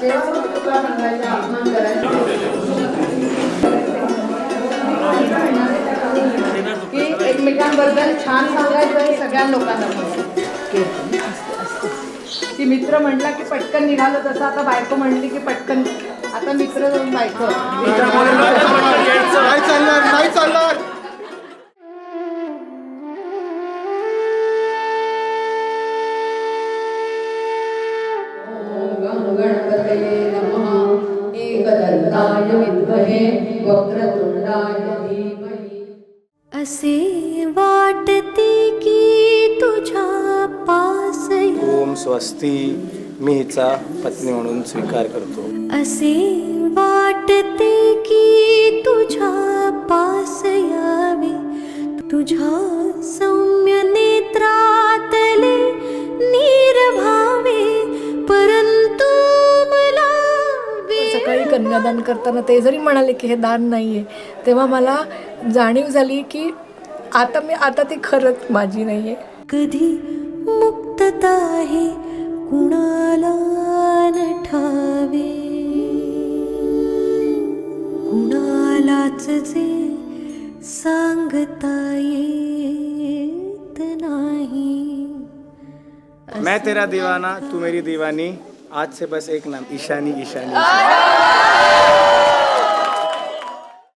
की एकमेकांबद्दल छान सांगायचं आहे सगळ्या लोकांना. ती मित्र म्हटला की पटकन निघालं, तसं आता बायको म्हणली की पटकन. आता मित्र जाऊन बायको नाही चालणार, नाही चालणार. गणपतये नमः. एकदन्ताय विद्महे वक्रतुंडाय धीमहि. असे वाटते की तुझ्या पास ओम स्वस्ती. मी हिचा पत्नी म्हणून स्वीकार करतो. असे वाटते की तुझ्या पास यावे, तुझ्या सौम्य नेत्रातले नीर भावे, परंतु मला सकाळी कन्यादान करताना ते जरी म्हणाले की हे दान नाही आहे, तेव्हा मला जाणीव झाली की आता ती खरंच माझी नाही आहे. कधी मुक्तता आहे कुणाला न ठावे, कुणालाच जे सांगता येत नाही. मैं तेरा दीवाना, तू मेरी दीवानी. आज से बस एक नाम, ईशानी. ईशानी.